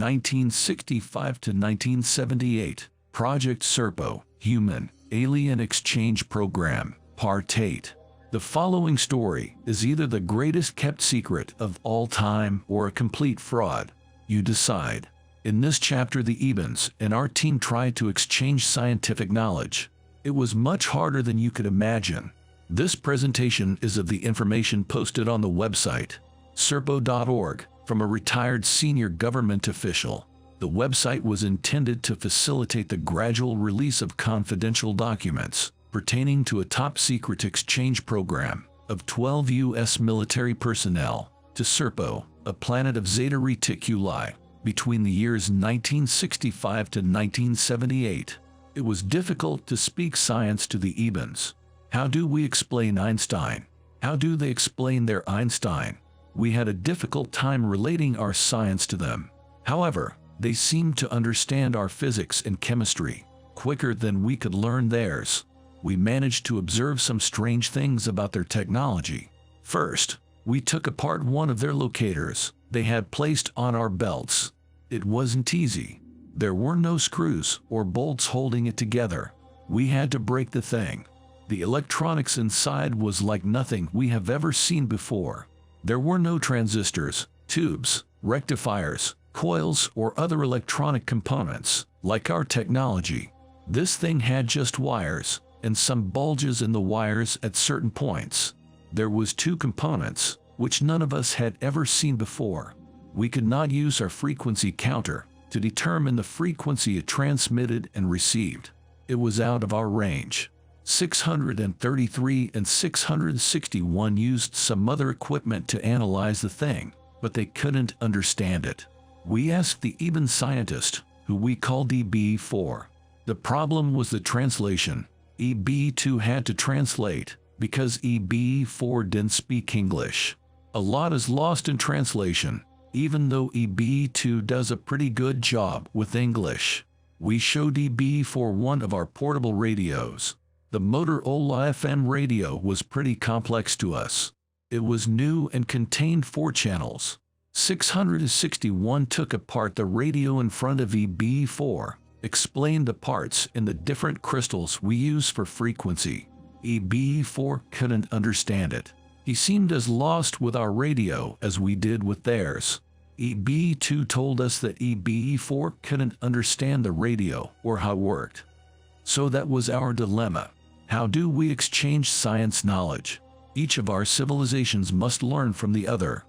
1965 to 1978, Project Serpo, Human Alien Exchange Program, Part 8. The following story is either the greatest kept secret of all time or a complete fraud. You decide. In this chapter, the Ebens and our team tried to exchange scientific knowledge. It was much harder than you could imagine. This presentation is of the information posted on the website, serpo.org, from a retired senior government official. The website was intended to facilitate the gradual release of confidential documents pertaining to a top-secret exchange program of 12 U.S. military personnel to Serpo, a planet of Zeta Reticuli, between the years 1965 to 1978. It was difficult to speak science to the Ebens. How do we explain Einstein? How do they explain their Einstein? We had a difficult time relating our science to them. However, they seemed to understand our physics and chemistry quicker than we could learn theirs. We managed to observe some strange things about their technology. First, we took apart one of their locators they had placed on our belts. It wasn't easy. There were no screws or bolts holding it together. We had to break the thing. The electronics inside was like nothing we have ever seen before. There were no transistors, tubes, rectifiers, coils, or other electronic components like our technology. This thing had just wires and some bulges in the wires at certain points. There was two components, which none of us had ever seen before. We could not use our frequency counter to determine the frequency it transmitted and received. It was out of our range. 633 and 661 used some other equipment to analyze the thing, but they couldn't understand it. We asked the Ebens scientist, who we called EB4. The problem was the translation. EB2 had to translate because EB4 didn't speak English. A lot is lost in translation, even though EB2 does a pretty good job with English. We showed EB4 one of our portable radios. The Motorola FM radio was pretty complex to us. It was new and contained 4 channels. 661 took apart the radio in front of EB4, explained the parts in the different crystals we use for frequency. EB4 couldn't understand it. He seemed as lost with our radio as we did with theirs. EB2 told us that EB4 couldn't understand the radio or how it worked. So that was our dilemma. How do we exchange science knowledge? Each of our civilizations must learn from the other.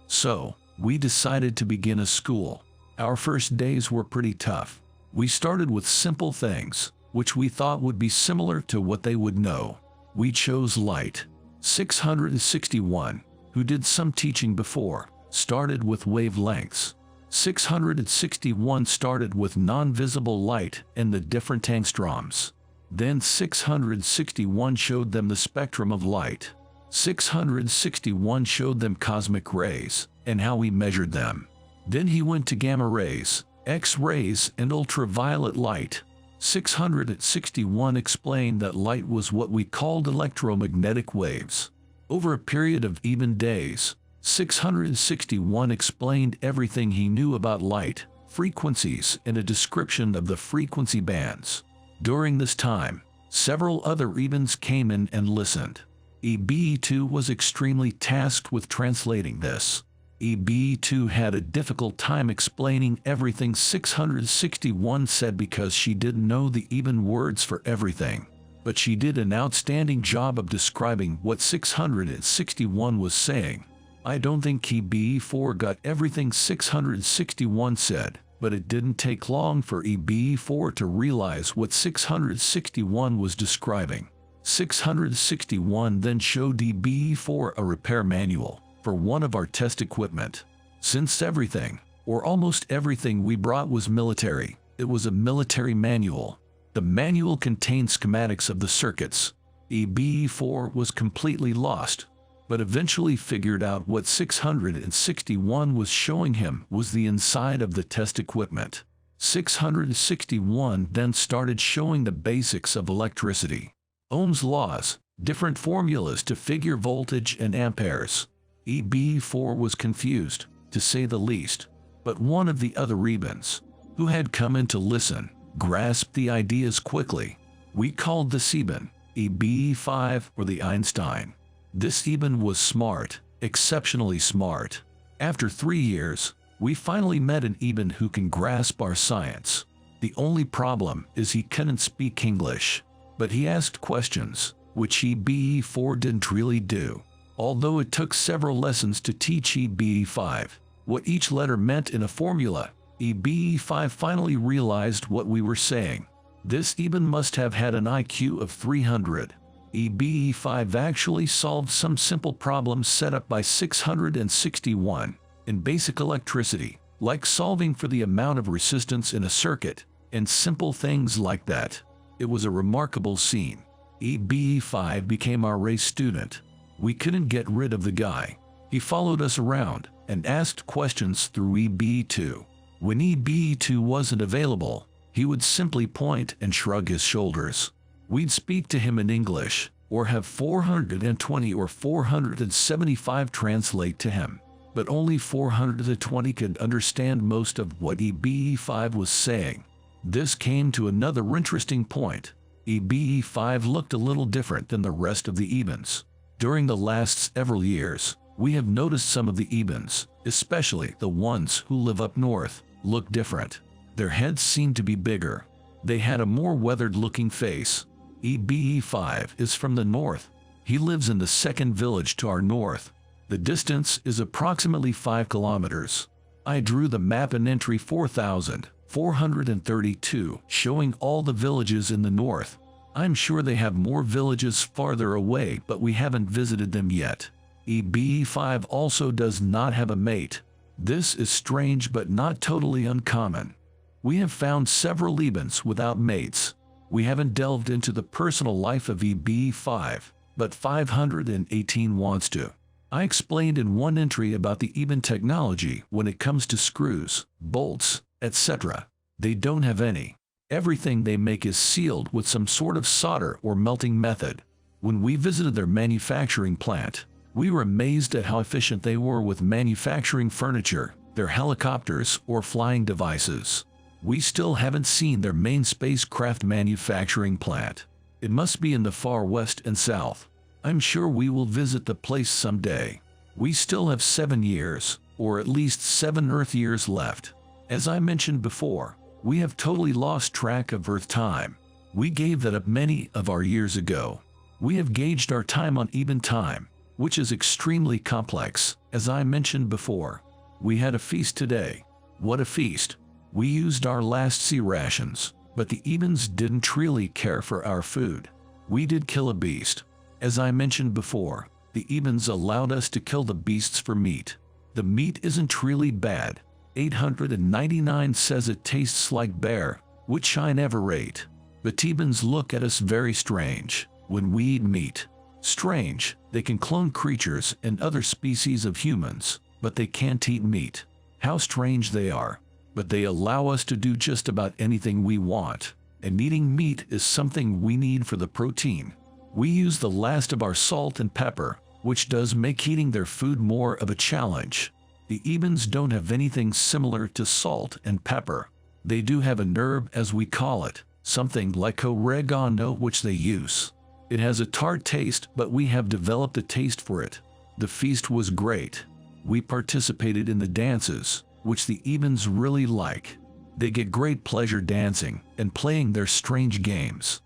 So, we decided to begin a school. Our first days were pretty tough. We started with simple things, which we thought would be similar to what they would know. We chose light. 661, who did some teaching before, started with wavelengths. 661 started with non-visible light and the different angstroms. Then 661 showed them the spectrum of light. 661 showed them cosmic rays and how we measured them. Then he went to gamma rays, X-rays, and ultraviolet light. 661 explained that light was what we called electromagnetic waves. Over a period of even days, 661 explained everything he knew about light, frequencies, and a description of the frequency bands. During this time, several other Ebens came in and listened. EB2 was extremely tasked with translating this. EB2 had a difficult time explaining everything 661 said because she didn't know the even words for everything. But she did an outstanding job of describing what 661 was saying. I don't think EB4 got everything 661 said, but it didn't take long for EB4 to realize what 661 was describing. 661 then showed EB4 a repair manual for one of our test equipment. Since everything, or almost everything we brought was military, it was a military manual. The manual contained schematics of the circuits. EB4 was completely lost, but eventually figured out what 661 was showing him was the inside of the test equipment. 661 then started showing the basics of electricity. Ohm's laws, different formulas to figure voltage and amperes. EB4 was confused, to say the least. But one of the other Ebens, who had come in to listen, grasped the ideas quickly. We called this Eben EBE5 or the Einstein. This Eben was smart, exceptionally smart. After 3 years, we finally met an Eben who can grasp our science. The only problem is he couldn't speak English, but he asked questions, which EBE4 didn't really do. Although it took several lessons to teach EBE5 what each letter meant in a formula, EBE5 finally realized what we were saying. This Eben must have had an IQ of 300. EBE5 actually solved some simple problems set up by 661 in basic electricity, like solving for the amount of resistance in a circuit, and simple things like that. It was a remarkable scene. EBE5 became our race student. We couldn't get rid of the guy. He followed us around and asked questions through EBE2. When EBE2 wasn't available, he would simply point and shrug his shoulders. We'd speak to him in English, or have 420 or 475 translate to him. But only 420 could understand most of what EBE5 was saying. This came to another interesting point. EBE5 looked a little different than the rest of the Ebens. During the last several years, we have noticed some of the Ebens, especially the ones who live up north, look different. Their heads seemed to be bigger. They had a more weathered-looking face. EBE5 is from the north. He lives in the second village to our north. The distance is approximately 5 kilometers. I drew the map in entry 4,432, showing all the villages in the north. I'm sure they have more villages farther away, but we haven't visited them yet. EBE5 also does not have a mate. This is strange but not totally uncommon. We have found several Ebens without mates. We haven't delved into the personal life of EBE5, but 518 wants to. I explained in one entry about the Eben technology when it comes to screws, bolts, etc. They don't have any. Everything they make is sealed with some sort of solder or melting method. When we visited their manufacturing plant, we were amazed at how efficient they were with manufacturing furniture, their helicopters, or flying devices. We still haven't seen their main spacecraft manufacturing plant. It must be in the far west and south. I'm sure we will visit the place someday. We still have 7 years, or at least 7 Earth years left. As I mentioned before, we have totally lost track of Earth time. We gave that up many of our years ago. We have gauged our time on Eben time, which is extremely complex, as I mentioned before. We had a feast today. What a feast! We used our last sea rations, but the Ebens didn't really care for our food. We did kill a beast. As I mentioned before, the Ebens allowed us to kill the beasts for meat. The meat isn't really bad. 899 says it tastes like bear, which I never ate. But Ebens look at us very strange when we eat meat. Strange, they can clone creatures and other species of humans, but they can't eat meat. How strange they are. But they allow us to do just about anything we want, and eating meat is something we need for the protein. We use the last of our salt and pepper, which does make eating their food more of a challenge. The Ebens don't have anything similar to salt and pepper. They do have an herb, as we call it, something like oregano, which they use. It has a tart taste, but we have developed a taste for it. The feast was great. We participated in the dances, which the Ebens really like. They get great pleasure dancing and playing their strange games.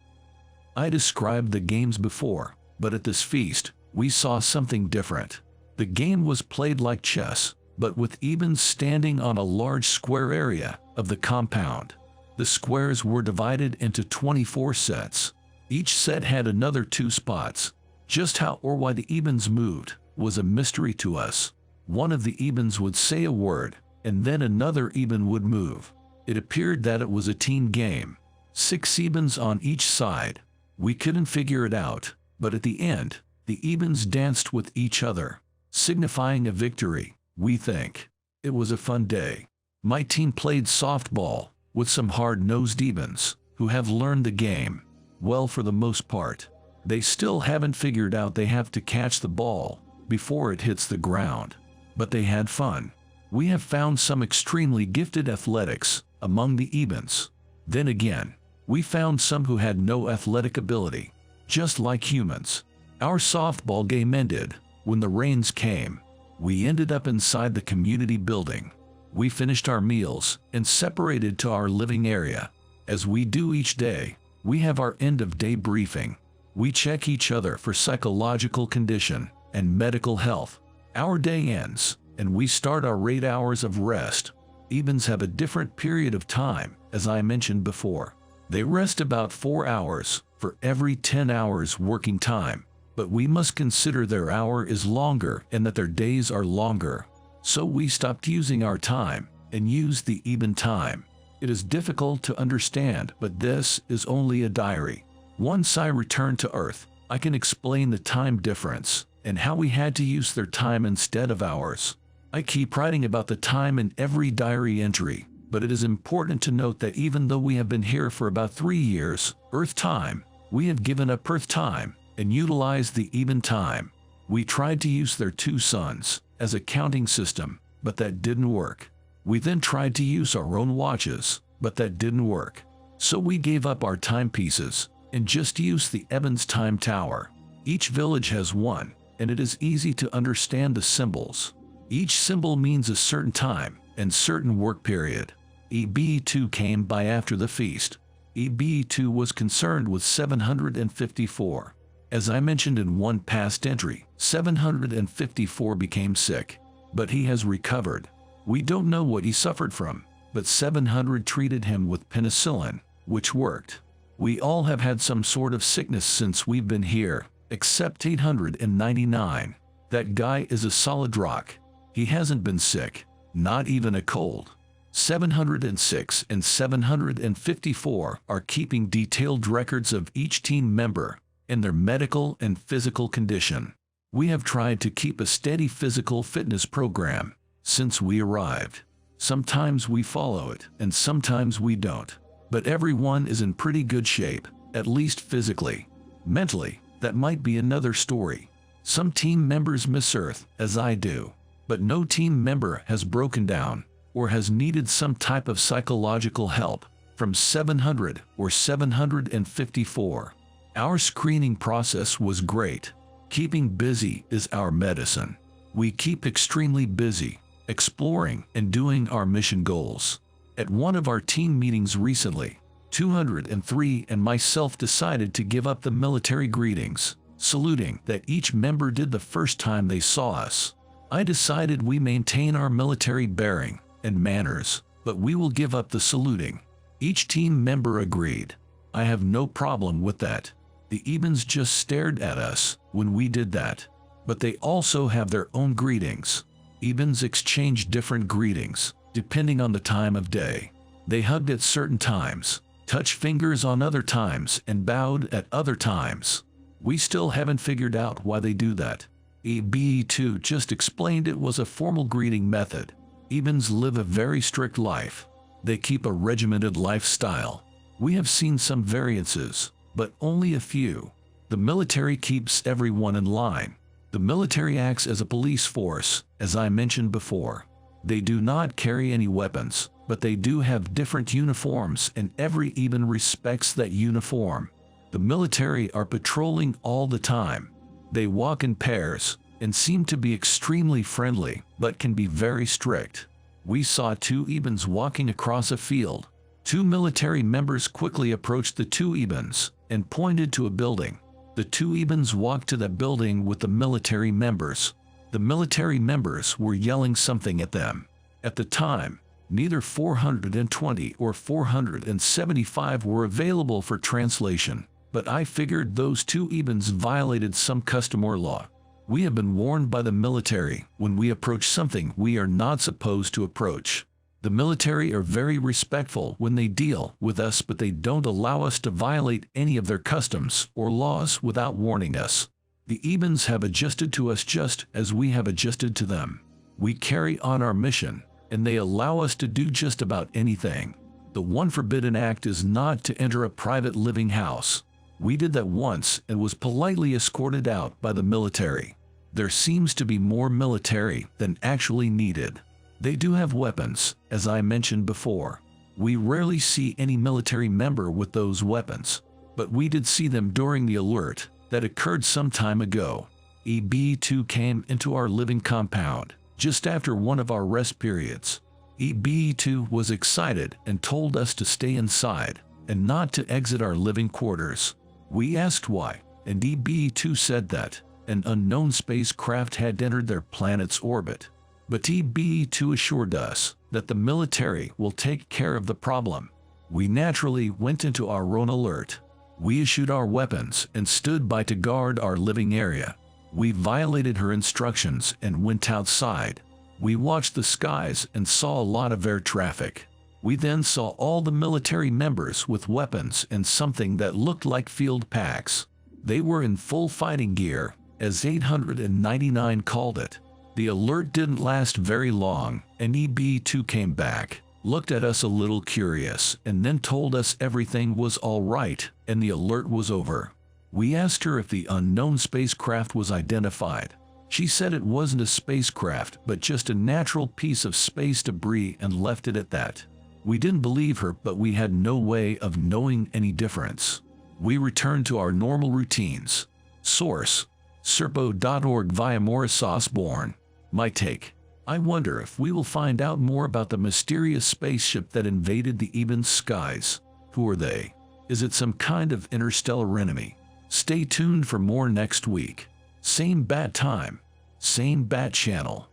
I described the games before, but at this feast, we saw something different. The game was played like chess, but with Ebens standing on a large square area of the compound. The squares were divided into 24 sets. Each set had another 2 spots. Just how or why the Ebens moved was a mystery to us. One of the Ebens would say a word, and then another Eben would move. It appeared that it was a team game. 6 Ebens on each side. We couldn't figure it out, but at the end, the Ebens danced with each other, signifying a victory, we think. It was a fun day. My team played softball with some hard-nosed Ebens who have learned the game well for the most part. They still haven't figured out they have to catch the ball before it hits the ground. But they had fun. We have found some extremely gifted athletics among the Ebens. Then again, we found some who had no athletic ability, just like humans. Our softball game ended when the rains came. We ended up inside the community building. We finished our meals and separated to our living area. As we do each day, we have our end-of-day briefing. We check each other for psychological condition and medical health. Our day ends, and we start our 8 hours of rest. Ebens have a different period of time, as I mentioned before. They rest about 4 hours for every 10 hours working time, but we must consider their hour is longer and that their days are longer. So we stopped using our time and used the Eben time. It is difficult to understand, but this is only a diary. Once I return to Earth, I can explain the time difference and how we had to use their time instead of ours. I keep writing about the time in every diary entry, but it is important to note that even though we have been here for about 3 years, Earth time, we have given up Earth time and utilized the Eben time. We tried to use their 2 suns as a counting system, but that didn't work. We then tried to use our own watches, but that didn't work. So we gave up our timepieces and just used the Ebens time tower. Each village has one, and it is easy to understand the symbols. Each symbol means a certain time and certain work period. EB2 came by after the feast. EB2 was concerned with 754. As I mentioned in one past entry, 754 became sick, but he has recovered. We don't know what he suffered from, but 700 treated him with penicillin, which worked. We all have had some sort of sickness since we've been here, except 899. That guy is a solid rock. He hasn't been sick, not even a cold. 706 and 754 are keeping detailed records of each team member and their medical and physical condition. We have tried to keep a steady physical fitness program since we arrived. Sometimes we follow it and sometimes we don't, but everyone is in pretty good shape, at least physically. Mentally, that might be another story. Some team members miss Earth, as I do, but no team member has broken down or has needed some type of psychological help from 700 or 754. Our screening process was great. Keeping busy is our medicine. We keep extremely busy, exploring and doing our mission goals. At one of our team meetings recently, 203 and myself decided to give up the military greetings, saluting that each member did the first time they saw us. I decided we maintain our military bearing and manners, but we will give up the saluting. Each team member agreed. I have no problem with that. The Ebens just stared at us when we did that, but they also have their own greetings. Ebens exchange different greetings, depending on the time of day. They hugged at certain times, touched fingers on other times, and bowed at other times. We still haven't figured out why they do that. EB2 just explained it was a formal greeting method. Ebens live a very strict life. They keep a regimented lifestyle. We have seen some variances, but only a few. The military keeps everyone in line. The military acts as a police force, as I mentioned before. They do not carry any weapons, but they do have different uniforms and every Eben respects that uniform. The military are patrolling all the time. They walk in pairs and seem to be extremely friendly, but can be very strict. We saw 2 Ebens walking across a field. 2 military members quickly approached the 2 Ebens and pointed to a building. The 2 Ebens walked to that building with the military members. The military members were yelling something at them. At the time, neither 420 or 475 were available for translation, but I figured those 2 Ebens violated some custom or law. We have been warned by the military when we approach something we are not supposed to approach. The military are very respectful when they deal with us, but they don't allow us to violate any of their customs or laws without warning us. The Ebens have adjusted to us just as we have adjusted to them. We carry on our mission, and they allow us to do just about anything. The one forbidden act is not to enter a private living house. We did that once and was politely escorted out by the military. There seems to be more military than actually needed. They do have weapons, as I mentioned before. We rarely see any military member with those weapons, but we did see them during the alert that occurred some time ago. EB2 came into our living compound just after one of our rest periods. EB2 was excited and told us to stay inside and not to exit our living quarters. We asked why, and EB2 said that an unknown spacecraft had entered their planet's orbit. But EB2 assured us that the military will take care of the problem. We naturally went into our own alert. We issued our weapons and stood by to guard our living area. We violated her instructions and went outside. We watched the skies and saw a lot of air traffic. We then saw all the military members with weapons and something that looked like field packs. They were in full fighting gear, as 899 called it. The alert didn't last very long, and EB2 came back, looked at us a little curious, and then told us everything was all right and the alert was over. We asked her if the unknown spacecraft was identified. She said it wasn't a spacecraft but just a natural piece of space debris and left it at that. We didn't believe her, but we had no way of knowing any difference. We returned to our normal routines. Source: Serpo.org via Morris Osborne. My take: I wonder if we will find out more about the mysterious spaceship that invaded the Ebens skies. Who are they? Is it some kind of interstellar enemy? Stay tuned for more next week. Same bat time, same bat channel.